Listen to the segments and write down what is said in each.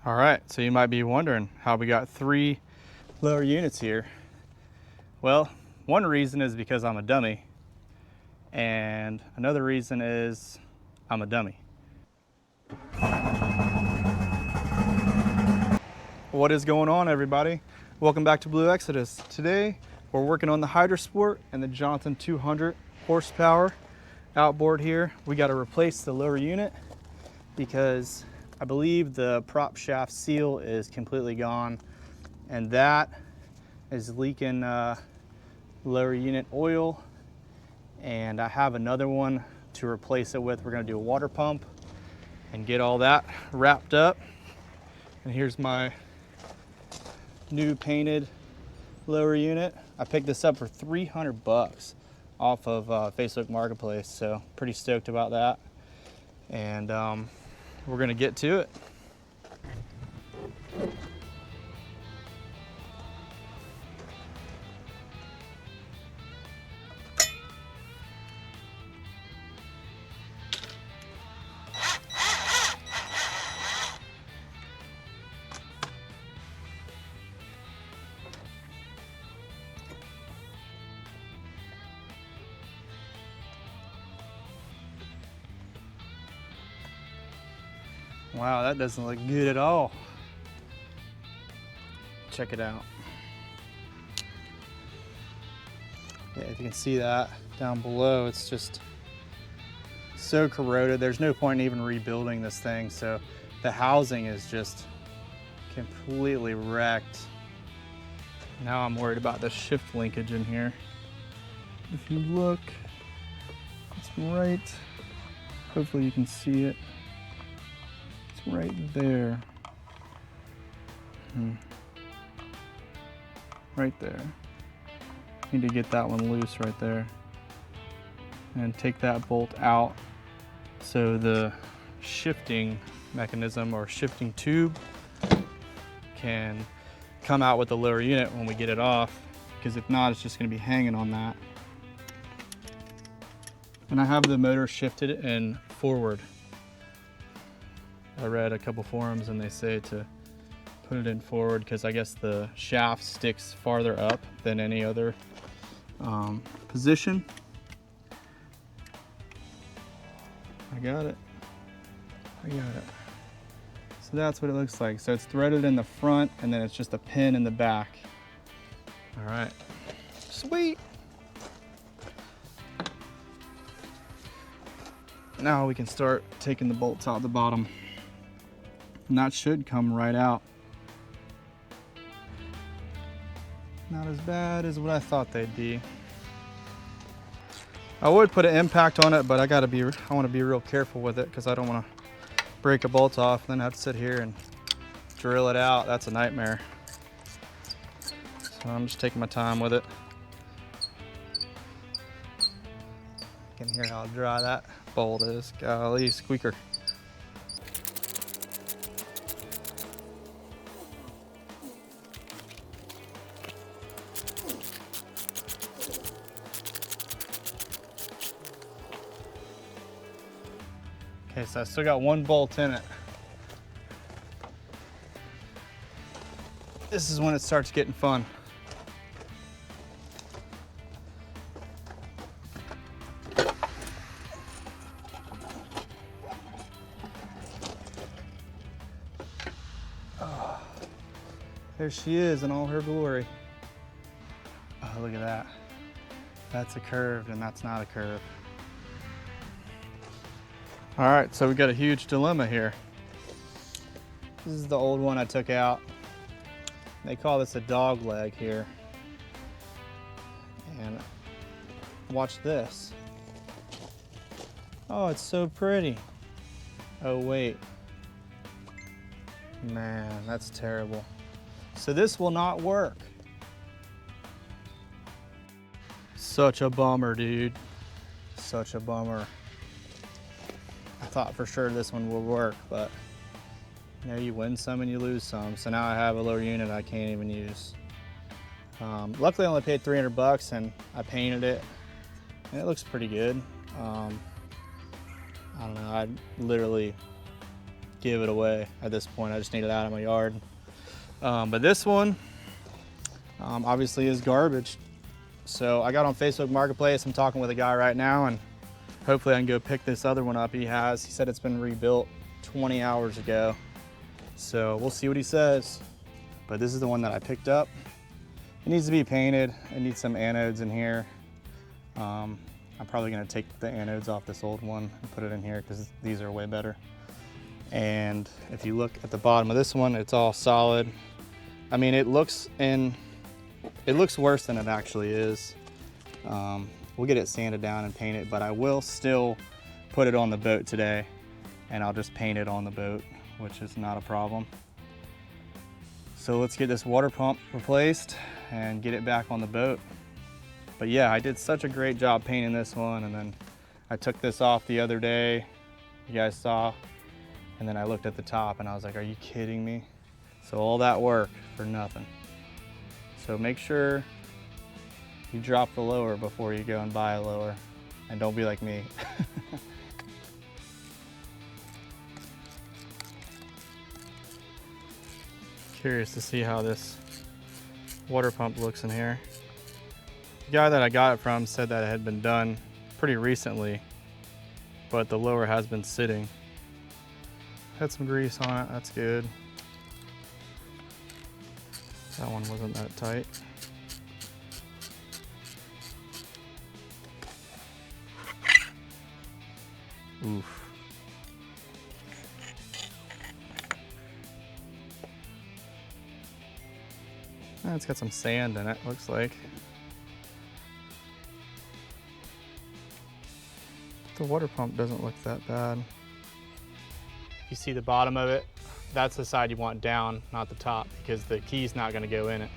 All right, so you might be wondering how we got 3 lower units here. Well, one reason is because I'm a dummy, and another reason is I'm a dummy. What is going on, everybody? Welcome back to Blue Exodus. Today, we're working on the Hydra-Sport and the Johnson 200 horsepower outboard here. We got to replace the lower unit because I believe the prop shaft seal is completely gone, and that is leaking lower unit oil, and I have another one to replace it with. We're going to do a water pump and get all that wrapped up. And here's my new painted lower unit. I picked this up for 300 bucks off of Facebook Marketplace, so pretty stoked about that. And we're gonna get to it. Wow, that doesn't look good at all. Check it out. Yeah, if you can see that down below, it's just so corroded. There's no point in even rebuilding this thing. So the housing is just completely wrecked. Now I'm worried about the shift linkage in here. If you look, it's right, hopefully you can see it. Right there. Right there. Need to get that one loose right there. And take that bolt out so the shifting mechanism or shifting tube can come out with the lower unit when we get it off, because if not, it's just going to be hanging on that. And I have the motor shifted in forward. I read a couple forums and they say to put it in forward because I guess the shaft sticks farther up than any other position. I got it. So that's what it looks like. So it's threaded in the front and then it's just a pin in the back. All right, sweet. Now we can start taking the bolts out the bottom. And that should come right out. Not as bad as what I thought they'd be. I would put an impact on it, but I want to be real careful with it because I don't want to break a bolt off and then have to sit here and drill it out. That's a nightmare. So I'm just taking my time with it. You can hear how dry that bolt is. Golly, squeaker. Okay, so I still got one bolt in it. This is when it starts getting fun. Oh, there she is in all her glory. Oh, look at that. That's a curve and that's not a curve. All right, so we got a huge dilemma here. This is the old one I took out. They call this a dog leg here. And watch this. Oh, it's so pretty. Oh, wait. Man, that's terrible. So this will not work. Such a bummer, dude. Such a bummer. I thought for sure this one would work, but you know, you win some and you lose some. So now I have a lower unit I can't even use. Luckily I only paid 300 bucks and I painted it and it looks pretty good. I don't know, I literally give it away at this point. I just need it out of my yard. But this one obviously is garbage. So I got on Facebook Marketplace. I'm talking with a guy right now, and hopefully I can go pick this other one up he has. He said it's been rebuilt 20 hours ago. So we'll see what he says. But this is the one that I picked up. It needs to be painted. It needs some anodes in here. I'm probably gonna take the anodes off this old one and put it in here because these are way better. And if you look at the bottom of this one, it's all solid. I mean, it looks worse than it actually is. We'll get it sanded down and painted, but I will still put it on the boat today, and I'll just paint it on the boat, which is not a problem. So let's get this water pump replaced and get it back on the boat. But yeah, I did such a great job painting this one, and then I took this off the other day, you guys saw, and then I looked at the top and I was like, are you kidding me? So all that work for nothing. So make sure you drop the lower before you go and buy a lower, and don't be like me. Curious to see how this water pump looks in here. The guy that I got it from said that it had been done pretty recently, but the lower has been sitting. Had some grease on it, that's good. That one wasn't that tight. Oof. It's got some sand in it, looks like. The water pump doesn't look that bad. You see the bottom of it? That's the side you want down, not the top, because the key's not gonna go in it.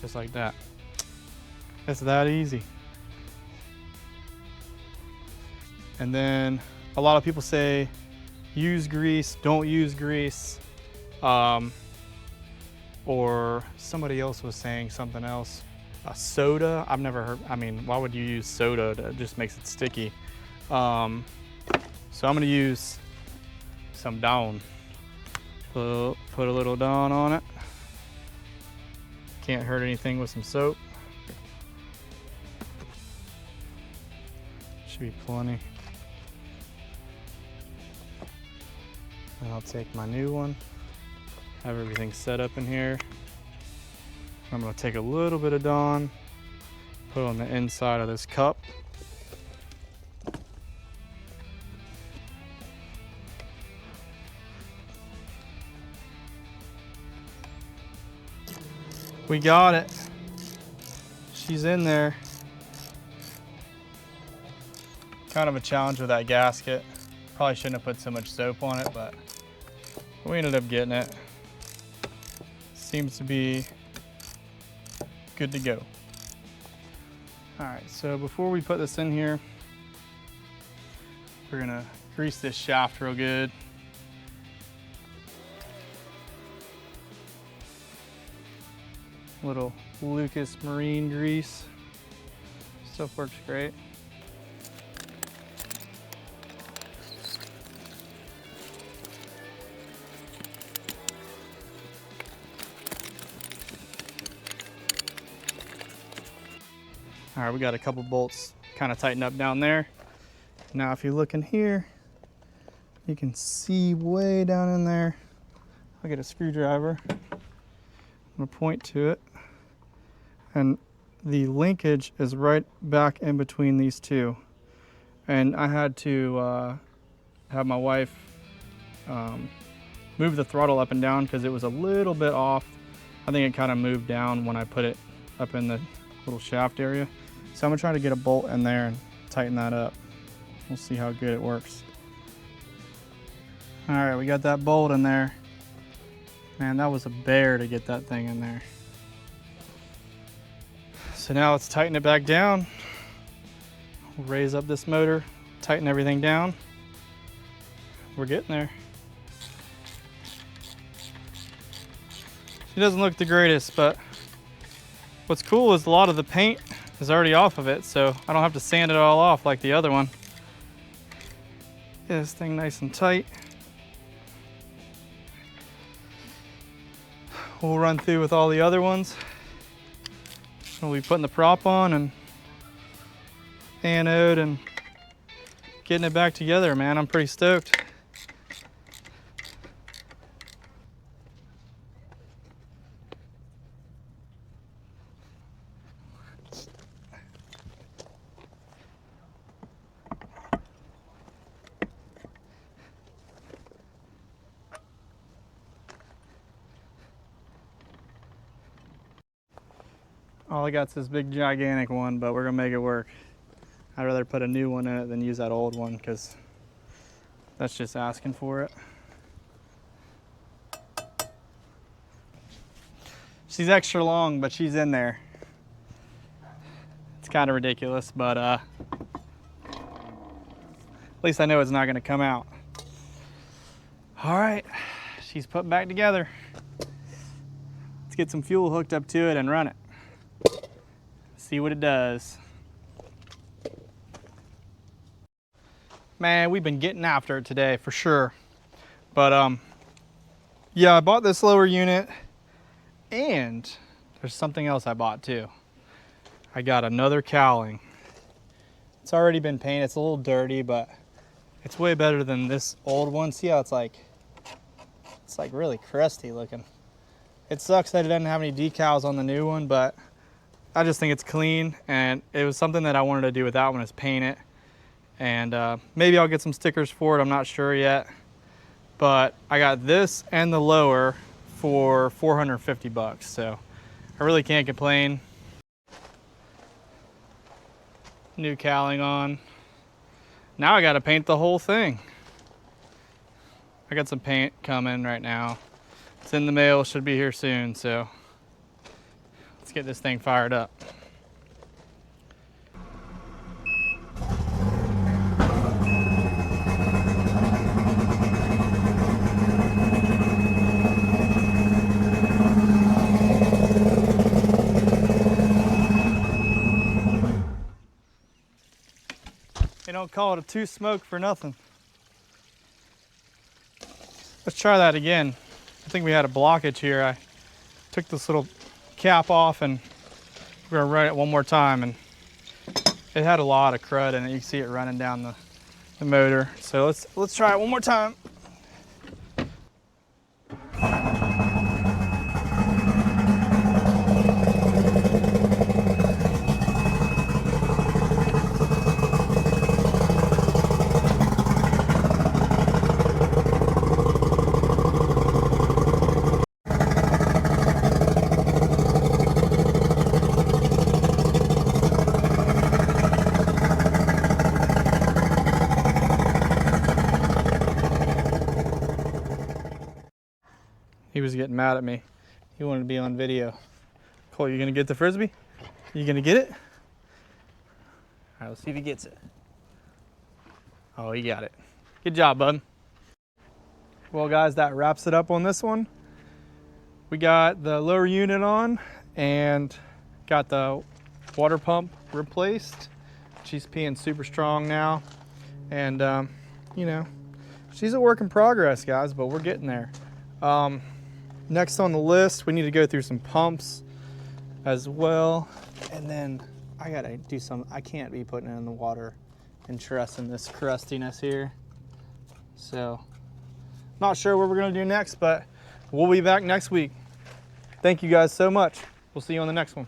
Just like that. It's that easy. And then a lot of people say, use grease, don't use grease. Or somebody else was saying something else. Soda, I've never heard, I mean, why would you use soda? It just makes it sticky. So I'm gonna use some Dawn. Put a little Dawn on it. Can't hurt anything with some soap. Should be plenty. And I'll take my new one, have everything set up in here. I'm gonna take a little bit of Dawn, put it on the inside of this cup. We got it. She's in there. Kind of a challenge with that gasket. Probably shouldn't have put so much soap on it, but we ended up getting it. Seems to be good to go. All right, so before we put this in here, we're gonna grease this shaft real good. Little Lucas Marine grease. Stuff works great. All right, we got a couple bolts kind of tightened up down there. Now, if you look in here, you can see way down in there. I'll get a screwdriver. I'm gonna point to it. And the linkage is right back in between these two. And I had to have my wife move the throttle up and down because it was a little bit off. I think it kind of moved down when I put it up in the little shaft area. So I'm gonna try to get a bolt in there and tighten that up. We'll see how good it works. All right, we got that bolt in there. Man, that was a bear to get that thing in there. So now let's tighten it back down. We'll raise up this motor, tighten everything down. We're getting there. She doesn't look the greatest, but what's cool is a lot of the paint is already off of it, so I don't have to sand it all off like the other one. Get this thing nice and tight. We'll run through with all the other ones. We'll be putting the prop on and anode and getting it back together, man. I'm pretty stoked. All I got's this big gigantic one, but we're gonna make it work. I'd rather put a new one in it than use that old one because that's just asking for it. She's extra long, but she's in there. It's kind of ridiculous, but at least I know it's not gonna come out. All right, she's put back together. Let's get some fuel hooked up to it and run it. See what it does. Man, we've been getting after it today for sure. But yeah, I bought this lower unit, and there's something else I bought too. I got another cowling. It's already been painted. It's a little dirty, but it's way better than this old one. See how it's like really crusty looking. It sucks that it doesn't have any decals on the new one, but I just think it's clean, and it was something that I wanted to do with that one is paint it. And maybe I'll get some stickers for it, I'm not sure yet. But I got this and the lower for 450 bucks, so I really can't complain. New cowling on. Now I gotta paint the whole thing. I got some paint coming right now. It's in the mail, should be here soon, so let's get this thing fired up. They don't call it a two smoke for nothing. Let's try that again. I think we had a blockage here. I took this little cap off and we're gonna run it one more time, and it had a lot of crud in it. You can see it running down the motor. So let's try it one more time. He was getting mad at me. He wanted to be on video. Cole, you gonna get the Frisbee? You gonna get it? All right, let's see if he gets it. Oh, he got it. Good job, bud. Well, guys, that wraps it up on this one. We got the lower unit on and got the water pump replaced. She's peeing super strong now. And, you know, she's a work in progress, guys, but we're getting there. Next on the list, we need to go through some pumps as well. And then I gotta do some, I can't be putting it in the water and trusting this crustiness here. So, not sure what we're gonna do next, but we'll be back next week. Thank you guys so much. We'll see you on the next one.